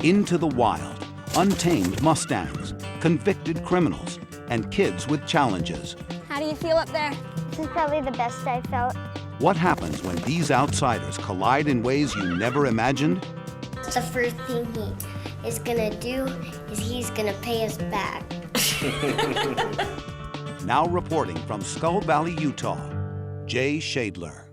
into the wild, untamed Mustangs, convicted criminals, and kids with challenges. How do you feel up there? This is probably the best I've felt. What happens when these outsiders collide in ways you never imagined? The first thing he is gonna do is he's gonna pay us back. Now reporting from Skull Valley, Utah, Jay Shadler.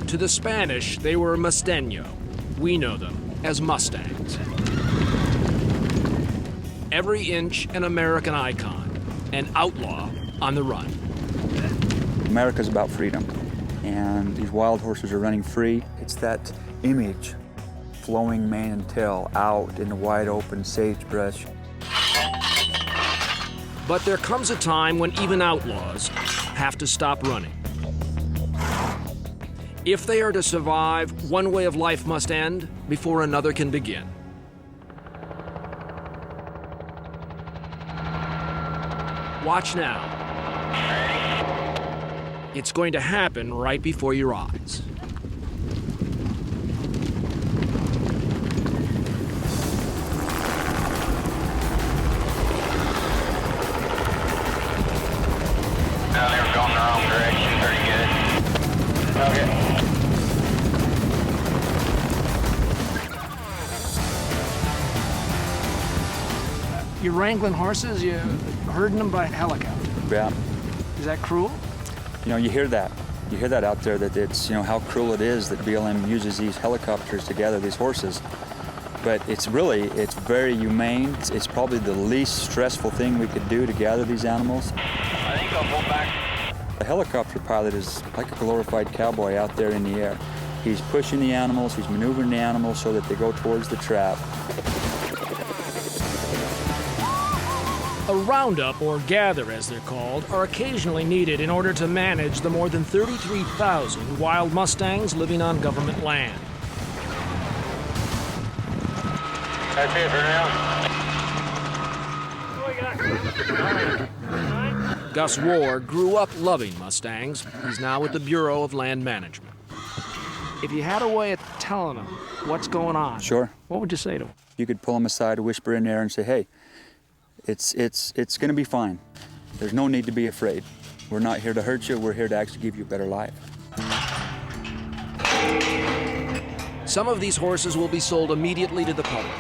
To the Spanish, they were Mustaño. We know them as Mustangs. Every inch an American icon, an outlaw on the run. America's about freedom, and these wild horses are running free. It's that image, flowing mane and tail out in the wide open sagebrush. But there comes a time when even outlaws have to stop running. If they are to survive, one way of life must end before another can begin. Watch now. It's going to happen right before your eyes. Now they were going the wrong direction, pretty good. Okay. You're wrangling horses, you're herding them by helicopter. Yeah. Is that cruel? You know, you hear that. You hear that out there, that it's, you know, how cruel it is that BLM uses these helicopters to gather these horses. But it's very humane. It's probably the least stressful thing we could do to gather these animals. I think I'll pull back. A helicopter pilot is like a glorified cowboy out there in the air. He's pushing the animals, he's maneuvering the animals so that they go towards the trap. A roundup, or gather as they're called, are occasionally needed in order to manage the more than 33,000 wild Mustangs living on government land. That's it for now. Gus Ward grew up loving Mustangs. He's now with the Bureau of Land Management. If you had a way of telling them what's going on, Sure. what would you say to them? You could pull them aside, whisper in there and say, hey, it's going to be fine. There's no need to be afraid. We're not here to hurt you. We're here to actually give you a better life. Some of these horses will be sold immediately to the public.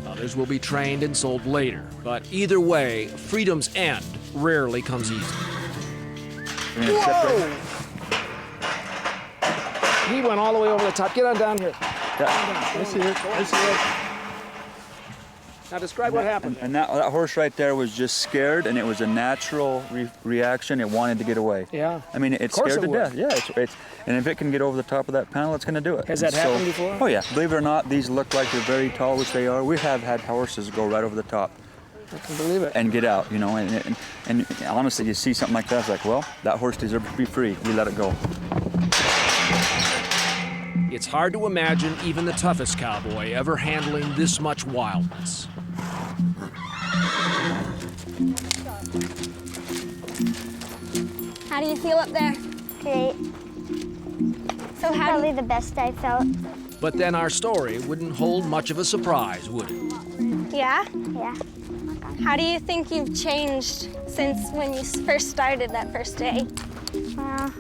Others will be trained and sold later. But either way, freedom's end rarely comes easy. Whoa! He went all the way over the top. Get on down here. Yeah. I see it. I see it. Now describe what happened. And that horse right there was just scared, and it was a natural reaction. It wanted to get away. Yeah. I mean, it's scared to death. Yeah, and if it can get over the top of that panel, it's going to do it. Has that happened before? Oh yeah. Believe it or not, these look like they're very tall, which they are. We have had horses go right over the top. I can believe it. And get out, you know. And honestly, you see something like that, it's like, well, that horse deserves to be free. We let it go. It's hard to imagine even the toughest cowboy ever handling this much wildness. How do you feel up there? Great. So how Probably the best I've felt. But then our story wouldn't hold much of a surprise, would it? Yeah? Yeah. How do you think you've changed since when you first started that first day? Well, I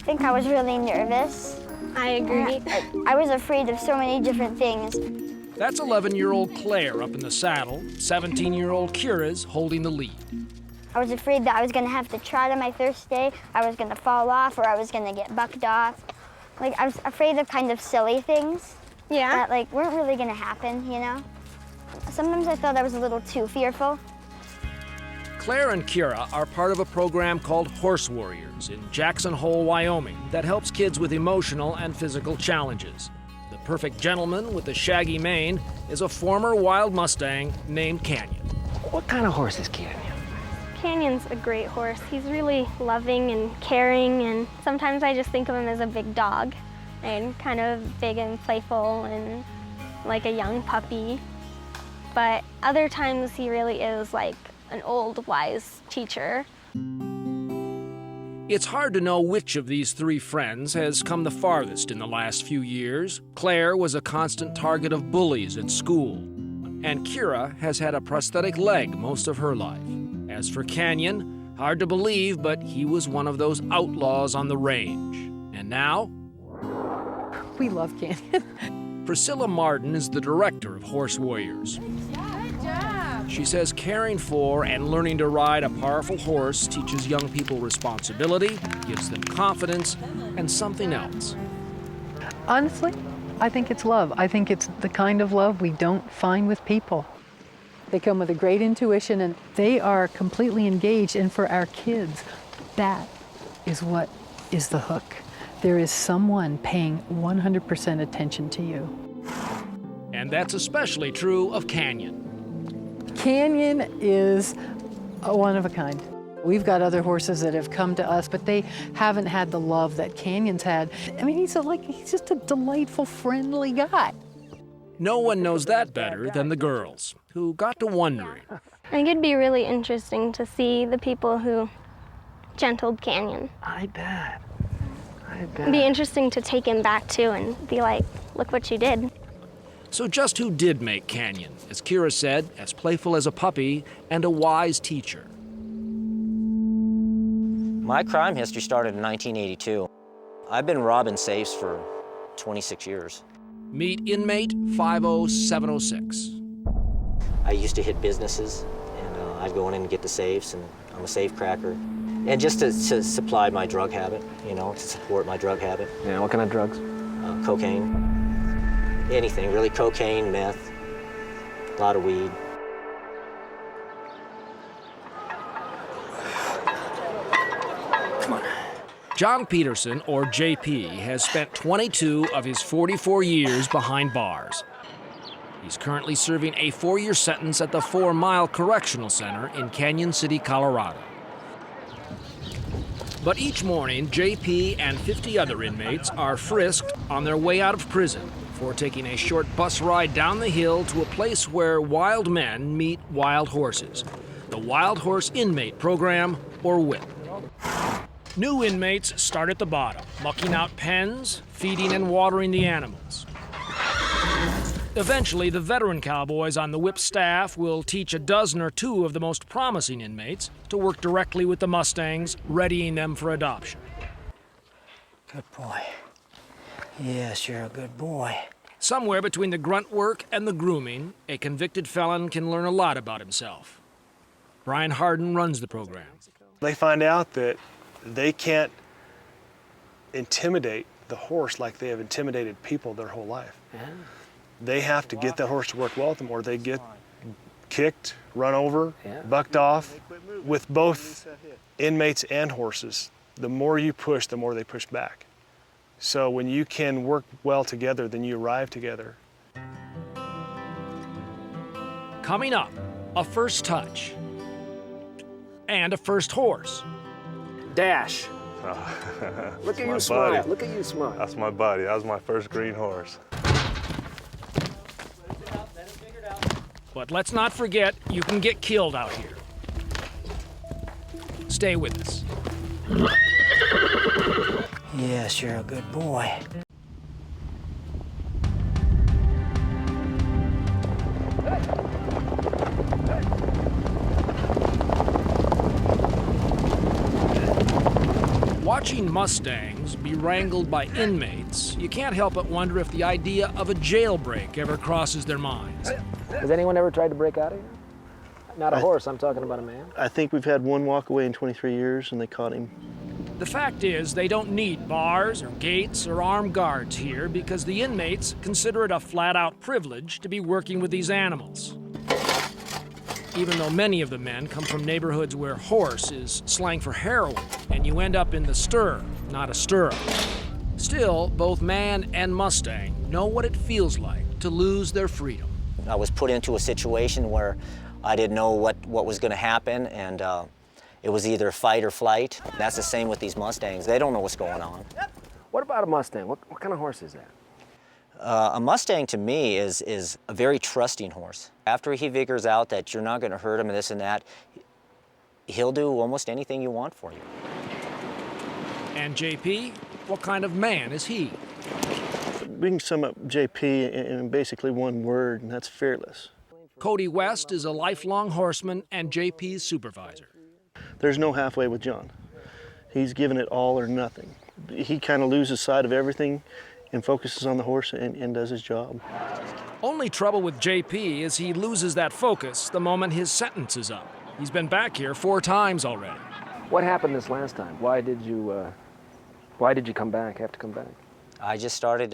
think I was really nervous. I agree. I was afraid of so many different things. That's 11-year-old Claire up in the saddle, 17-year-old Kira's holding the lead. I was afraid that I was going to have to trot on my first day, I was going to fall off, or I was going to get bucked off. Like, I was afraid of kind of silly things Yeah? that, like, weren't really going to happen, you know? Sometimes I thought I was a little too fearful. Claire and Kira are part of a program called Horse Warriors in Jackson Hole, Wyoming, that helps kids with emotional and physical challenges. The perfect gentleman with the shaggy mane is a former wild Mustang named Canyon. What kind of horse is Canyon? Canyon's a great horse. He's really loving and caring, and sometimes I just think of him as a big dog and kind of big and playful and like a young puppy. But other times he really is like an old, wise teacher. It's hard to know which of these three friends has come the farthest in the last few years. Claire was a constant target of bullies at school, and Kira has had a prosthetic leg most of her life. As for Canyon, hard to believe, but he was one of those outlaws on the range. And now? We love Canyon. Priscilla Martin is the director of Horse Warriors. She says caring for and learning to ride a powerful horse teaches young people responsibility, gives them confidence, and something else. Honestly, I think it's love. I think it's the kind of love we don't find with people. They come with a great intuition and they are completely engaged. And for our kids, that is what is the hook. There is someone paying 100% attention to you. And that's especially true of Canyon. Canyon is one of a kind. We've got other horses that have come to us, but they haven't had the love that Canyon's had. I mean, he's just a delightful, friendly guy. No one knows that better than the girls, who got to wondering. I think it'd be really interesting to see the people who gentled Canyon. I bet. It'd be interesting to take him back too and be like, look what you did. So just who did make Canyon? As Kira said, as playful as a puppy and a wise teacher. My crime history started in 1982. I've been robbing safes for 26 years. Meet inmate 50706. I used to hit businesses, and I'd go in and get the safes, and I'm a safe cracker. And just to supply my drug habit, you know, to support my drug habit. Yeah, what kind of drugs? Cocaine. Anything, really. Cocaine, meth, a lot of weed. Come on. John Peterson, or JP, has spent 22 of his 44 years behind bars. He's currently serving a 4-year sentence at the 4 Mile Correctional Center in Canyon City, Colorado. But each morning, JP and 50 other inmates are frisked on their way out of prison for taking a short bus ride down the hill to a place where wild men meet wild horses. The Wild Horse Inmate Program, or WHIP. New inmates start at the bottom, mucking out pens, feeding and watering the animals. Eventually, the veteran cowboys on the WHIP staff will teach a dozen or two of the most promising inmates to work directly with the Mustangs, readying them for adoption. Good boy. Yes, you're a good boy. Somewhere between the grunt work and the grooming, a convicted felon can learn a lot about himself. Brian Harden runs the program. They find out that they can't intimidate the horse like they have intimidated people their whole life. Yeah. They have to get the horse to work well with them, or they get kicked, run over, bucked off. With both inmates and horses, the more you push, the more they push back. So when you can work well together, then you arrive together. Coming up, a first touch. And a first horse. Dash. Look at you smile. Buddy. Look at you smile. That's my buddy. That was my first green horse. But let's not forget, you can get killed out here. Stay with us. Yes, you're a good boy. Watching Mustangs be wrangled by inmates, you can't help but wonder if the idea of a jailbreak ever crosses their minds. Has anyone ever tried to break out of here? Not a horse, I'm talking about a man. I think we've had one walk away in 23 years, and they caught him. The fact is, they don't need bars or gates or armed guards here because the inmates consider it a flat-out privilege to be working with these animals. Even though many of the men come from neighborhoods where horse is slang for heroin, and you end up in the stir, not a stirrup. Still, both man and Mustang know what it feels like to lose their freedom. I was put into a situation where I didn't know what was going to happen, and it was either fight or flight. That's the same with these Mustangs. They don't know what's going on. What about a Mustang? What kind of horse is that? A Mustang, to me, is a very trusting horse. After he figures out that you're not going to hurt him and this and that, he'll do almost anything you want for you. And JP, what kind of man is he? We can sum up JP in basically one word, and that's fearless. Cody West is a lifelong horseman and JP's supervisor. There's no halfway with John. He's given it all or nothing. He kind of loses sight of everything and focuses on the horse and does his job. Only trouble with JP is he loses that focus the moment his sentence is up. He's been back here 4 times already. What happened this last time? Why did you come back, have to come back? I started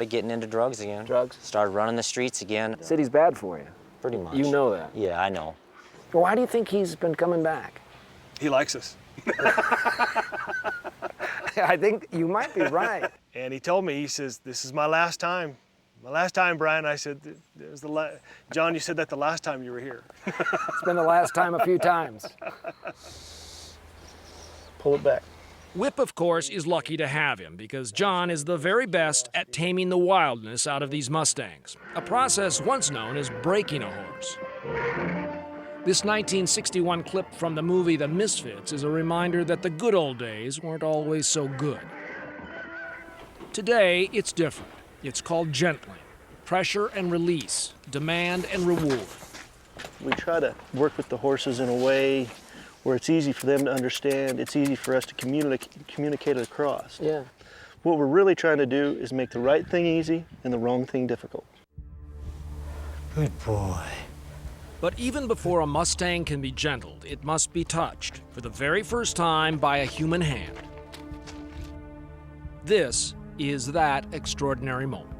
getting into drugs again. Drugs? Started running the streets again. City's bad for you. Pretty much. You know that? Yeah, I know. Well, why do you think he's been coming back? He likes us. I think you might be right. And he told me, he says, this is my last time. My last time, Brian. I said, it was John, you said that the last time you were here. It's been the last time a few times. Pull it back. Whip, of course, is lucky to have him because John is the very best at taming the wildness out of these Mustangs, a process once known as breaking a horse. This 1961 clip from the movie The Misfits is a reminder that the good old days weren't always so good. Today, it's different. It's called gentling. Pressure and release, demand and reward. We try to work with the horses in a way where it's easy for them to understand, it's easy for us to communicate it across. Yeah. What we're really trying to do is make the right thing easy and the wrong thing difficult. Good boy. But even before a Mustang can be gentled, it must be touched for the very first time by a human hand. This is that extraordinary moment.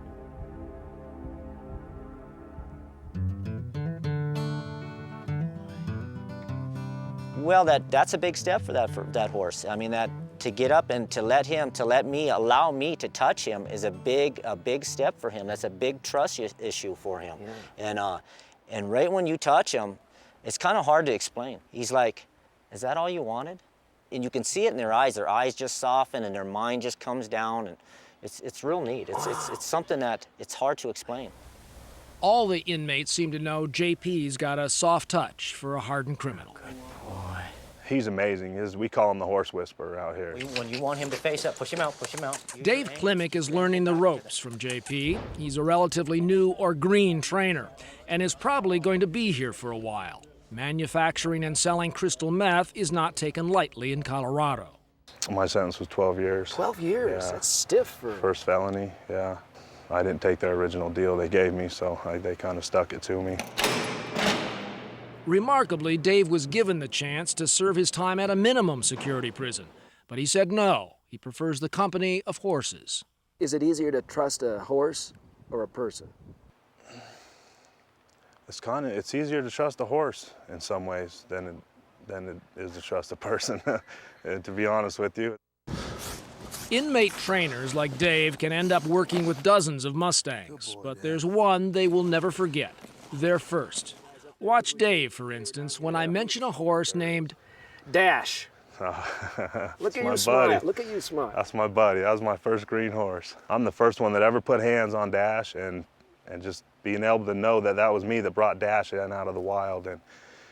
Well, that's a big step for that horse. I mean, that to get up and to allow me to touch him is a big step for him. That's a big trust issue for him. Yeah. And right when you touch him, it's kind of hard to explain. He's like, "Is that all you wanted?" And you can see it in their eyes. Their eyes just soften and their mind just comes down, and it's real neat. It's something that it's hard to explain. All the inmates seem to know JP's got a soft touch for a hardened criminal. He's amazing. We call him the horse whisperer out here. When you want him to face up, push him out, push him out. Dave Klimick is learning the ropes from JP. He's a relatively new or green trainer and is probably going to be here for a while. Manufacturing and selling crystal meth is not taken lightly in Colorado. My sentence was 12 years. 12 years? Yeah. That's stiff for... First felony, yeah. I didn't take their original deal they gave me, so they kind of stuck it to me. Remarkably, Dave was given the chance to serve his time at a minimum security prison, but he said no. He prefers the company of horses. Is it easier to trust a horse or a person? It's easier to trust a horse in some ways than it is to trust a person, to be honest with you. Inmate trainers like Dave can end up working with dozens of Mustangs, but there's one they will never forget, their first. Watch Dave, for instance, when I mention a horse named Dash. Look at you smile. Look at you smile. That's my buddy. That was my first green horse. I'm the first one that ever put hands on Dash, and just being able to know that that was me that brought Dash in out of the wild, and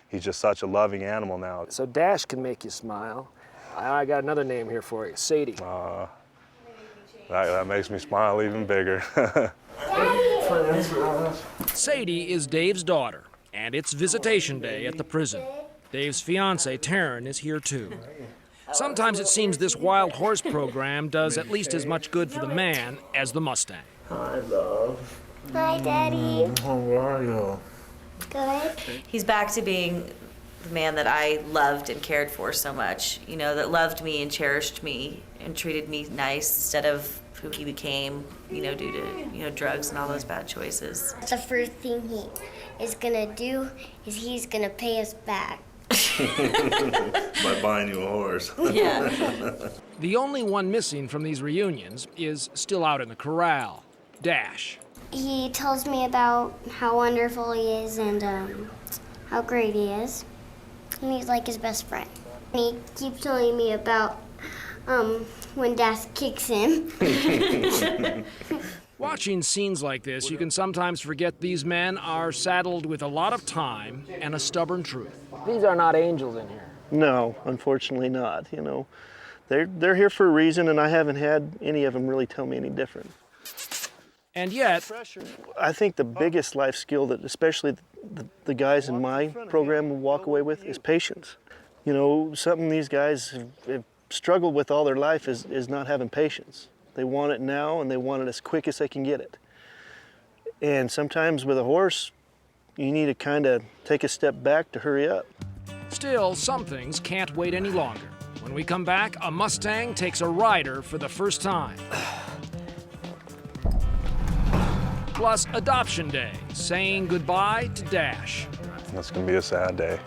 he's just such a loving animal now. So Dash can make you smile. I got another name here for you, Sadie. That makes me smile even bigger. Sadie is Dave's daughter, and it's visitation day at the prison. Dave's fiancée, Taryn, is here too. Sometimes it seems this wild horse program does at least as much good for the man as the Mustang. Hi, love. Hi, Daddy. How are you? Good. He's back to being the man that I loved and cared for so much, you know, that loved me and cherished me and treated me nice instead of who he became, you know, due to, drugs and all those bad choices. The first thing he is gonna do is he's gonna pay us back. By buying you a horse. Yeah. The only one missing from these reunions is still out in the corral, Dash. He tells me about how wonderful he is and how great he is. And he's like his best friend. And he keeps telling me about when Dash kicks him. Watching scenes like this, you can sometimes forget these men are saddled with a lot of time and a stubborn truth. These are not angels in here. No, unfortunately not. They're here for a reason, and I haven't had any of them really tell me any different. And yet, I think the biggest life skill that especially the guys in my program will walk away with is patience. You know, something these guys have struggled with all their life is not having patience. They want it now, and they want it as quick as they can get it. And sometimes with a horse, you need to kind of take a step back to hurry up. still, some things can't wait any longer. When we come back, a Mustang takes a rider for the first time. Plus, Adoption Day, saying goodbye to Dash. That's gonna be a sad day.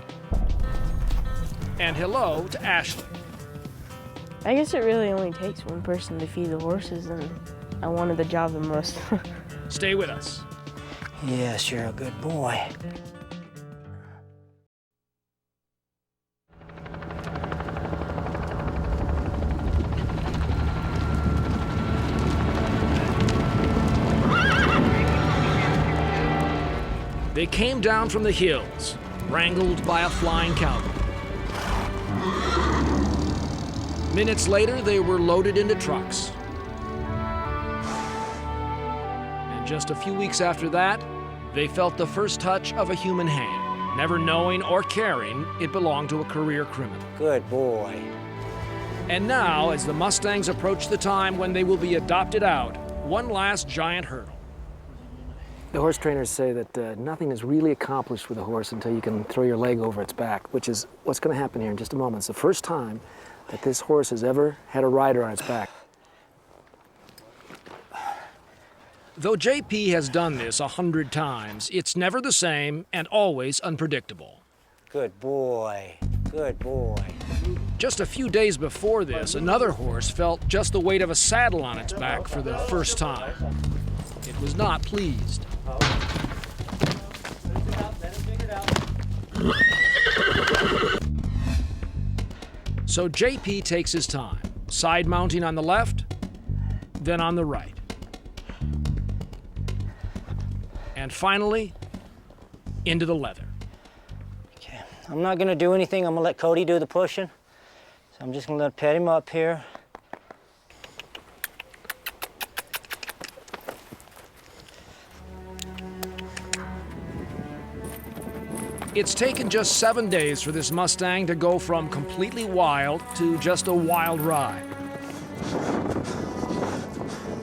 And hello to Ashley. I guess it really only takes one person to feed the horses, and I wanted the job the most. Stay with us. Yes, you're a good boy. They came down from the hills, wrangled by a flying cowboy. Minutes later, they were loaded into trucks. And just a few weeks after that, they felt the first touch of a human hand, never knowing or caring it belonged to a career criminal. Good boy. And now, as the Mustangs approach the time when they will be adopted out, one last giant hurdle. The horse trainers say that nothing is really accomplished with a horse until you can throw your leg over its back, which is what's going to happen here in just a moment. It's the first time that this horse has ever had a rider on its back. Though JP has done this 100 times, it's never the same and always unpredictable. Good boy. Good boy. Just a few days before this, another horse felt just the weight of a saddle on its back for the first time. It was not pleased. So JP takes his time, side mounting on the left, then on the right. And finally, into the leather. Okay, I'm not gonna do anything. I'm gonna let Cody do the pushing. So I'm just gonna pet him up here. It's taken just 7 days for this Mustang to go from completely wild to just a wild ride.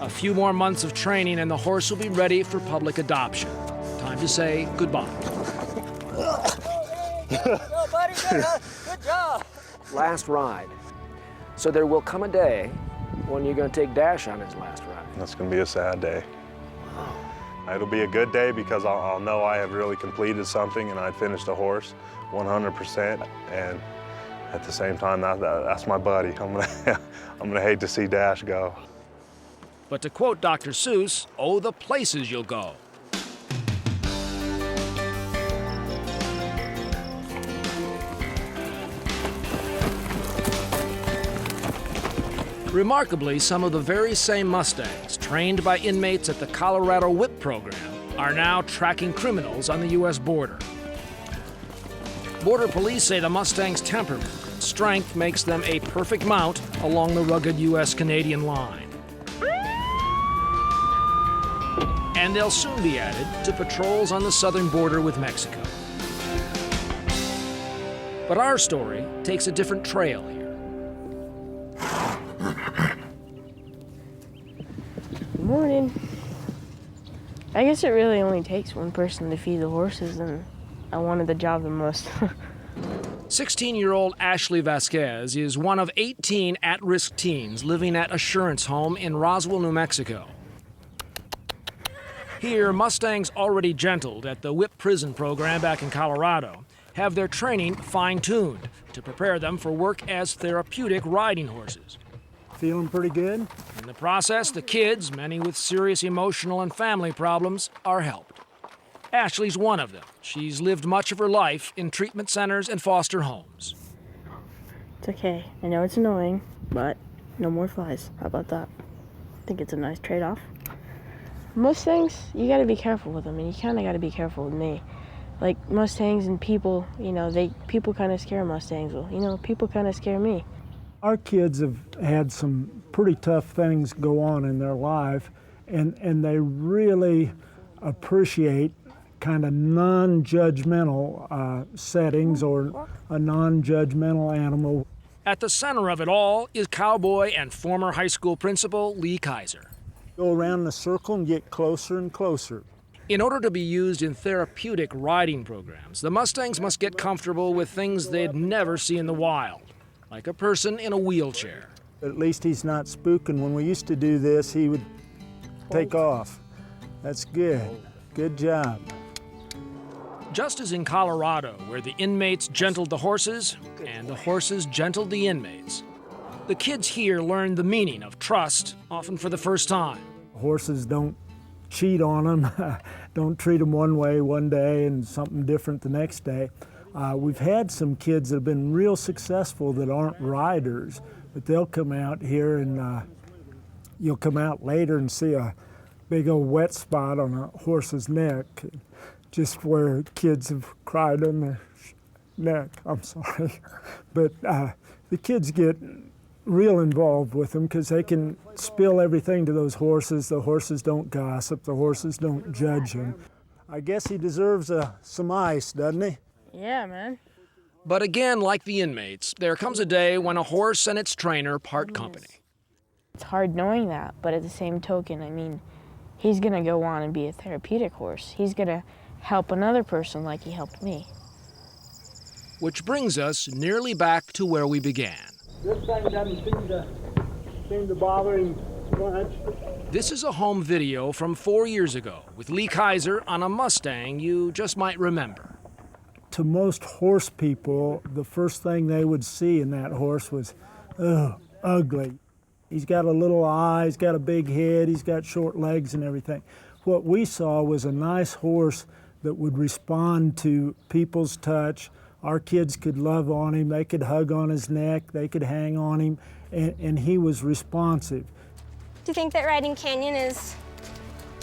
A few more months of training and the horse will be ready for public adoption. Time to say goodbye. Go, buddy, good job. Last ride. So there will come a day when you're going to take Dash on his last ride. That's going to be a sad day. It'll be a good day because I'll know I have really completed something and I finished a horse 100%. And at the same time, that's my buddy. I'm gonna hate to see Dash go. But to quote Dr. Seuss, oh, the places you'll go. Remarkably, some of the very same Mustangs trained by inmates at the Colorado Whip program are now tracking criminals on the U.S. border. Border police say the Mustang's temperament and strength makes them a perfect mount along the rugged U.S.-Canadian line. And they'll soon be added to patrols on the southern border with Mexico. But our story takes a different trail here. Good morning. I guess it really only takes one person to feed the horses, and I wanted the job the most. 16-year-old Ashley Vasquez is one of 18 at-risk teens living at Assurance Home in Roswell, New Mexico. Here, Mustangs already gentled at the Whip prison program back in Colorado have their training fine-tuned to prepare them for work as therapeutic riding horses. Feeling pretty good? In the process, the kids, many with serious emotional and family problems, are helped. Ashley's one of them. She's lived much of her life in treatment centers and foster homes. It's okay. I know it's annoying, but no more flies. How about that? I think it's a nice trade-off. Mustangs, you gotta be careful with them, and you kinda gotta be careful with me. Like Mustangs and people, you know, people kinda scare Mustangs. Well, you know, people kinda scare me. Our kids have had some pretty tough things go on in their life, and they really appreciate kind of non-judgmental settings or a non-judgmental animal. At the center of it all is cowboy and former high school principal Lee Kaiser. Go around in a circle and get closer and closer. In order to be used in therapeutic riding programs, the Mustangs must get comfortable with things they'd never see in the wild, like a person in a wheelchair. At least he's not spooking. When we used to do this, he would take off. That's good. Good job. Just as in Colorado, where the inmates gentled the horses and the horses gentled the inmates, the kids here learned the meaning of trust, often for the first time. Horses don't cheat on them, don't treat them one way one day and something different the next day. We've had some kids that have been real successful that aren't riders, but they'll come out here and you'll come out later and see a big old wet spot on a horse's neck, just where kids have cried on their neck. I'm sorry. But the kids get real involved with them because they can spill everything to those horses. The horses don't gossip. The horses don't judge him. I guess he deserves some ice, doesn't he? Yeah, man. But again, like the inmates, there comes a day when a horse and its trainer part company. It's hard knowing that, but at the same token, I mean, he's gonna go on and be a therapeutic horse. He's gonna help another person like he helped me. Which brings us nearly back to where we began. This thing doesn't seem to bother him much. This is a home video from 4 years ago with Lee Kaiser on a Mustang you just might remember. To most horse people, the first thing they would see in that horse was, ugly. He's got a little eye, he's got a big head, he's got short legs and everything. What we saw was a nice horse that would respond to people's touch. Our kids could love on him, they could hug on his neck, they could hang on him, and he was responsive. Do you think that riding Canyon has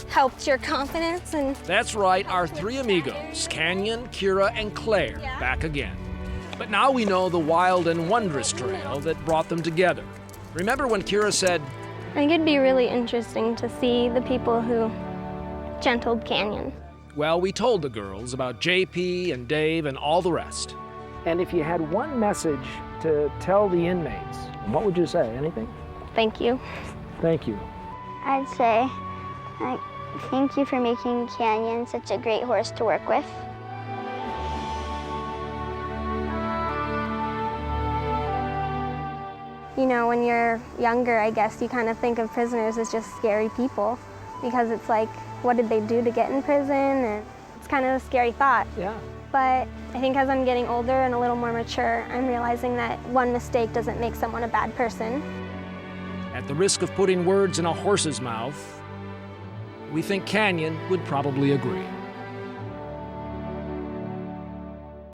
helped your confidence? And That's right, our three amigos, Canyon, Kira, and Claire, back again. But now we know the wild and wondrous trail that brought them together. Remember when Kira said, I think it'd be really interesting to see the people who gentled Canyon. well, we told the girls about JP and Dave and all the rest. And if you had one message to tell the inmates, what would you say? Anything? Thank you. Thank you. I'd say, thank you for making Canyon such a great horse to work with. You know, when you're younger, I guess you kind of think of prisoners as just scary people because it's like, what did they do to get in prison? And it's kind of a scary thought. Yeah. But I think as I'm getting older and a little more mature, I'm realizing that one mistake doesn't make someone a bad person. At the risk of putting words in a horse's mouth, we think Canyon would probably agree.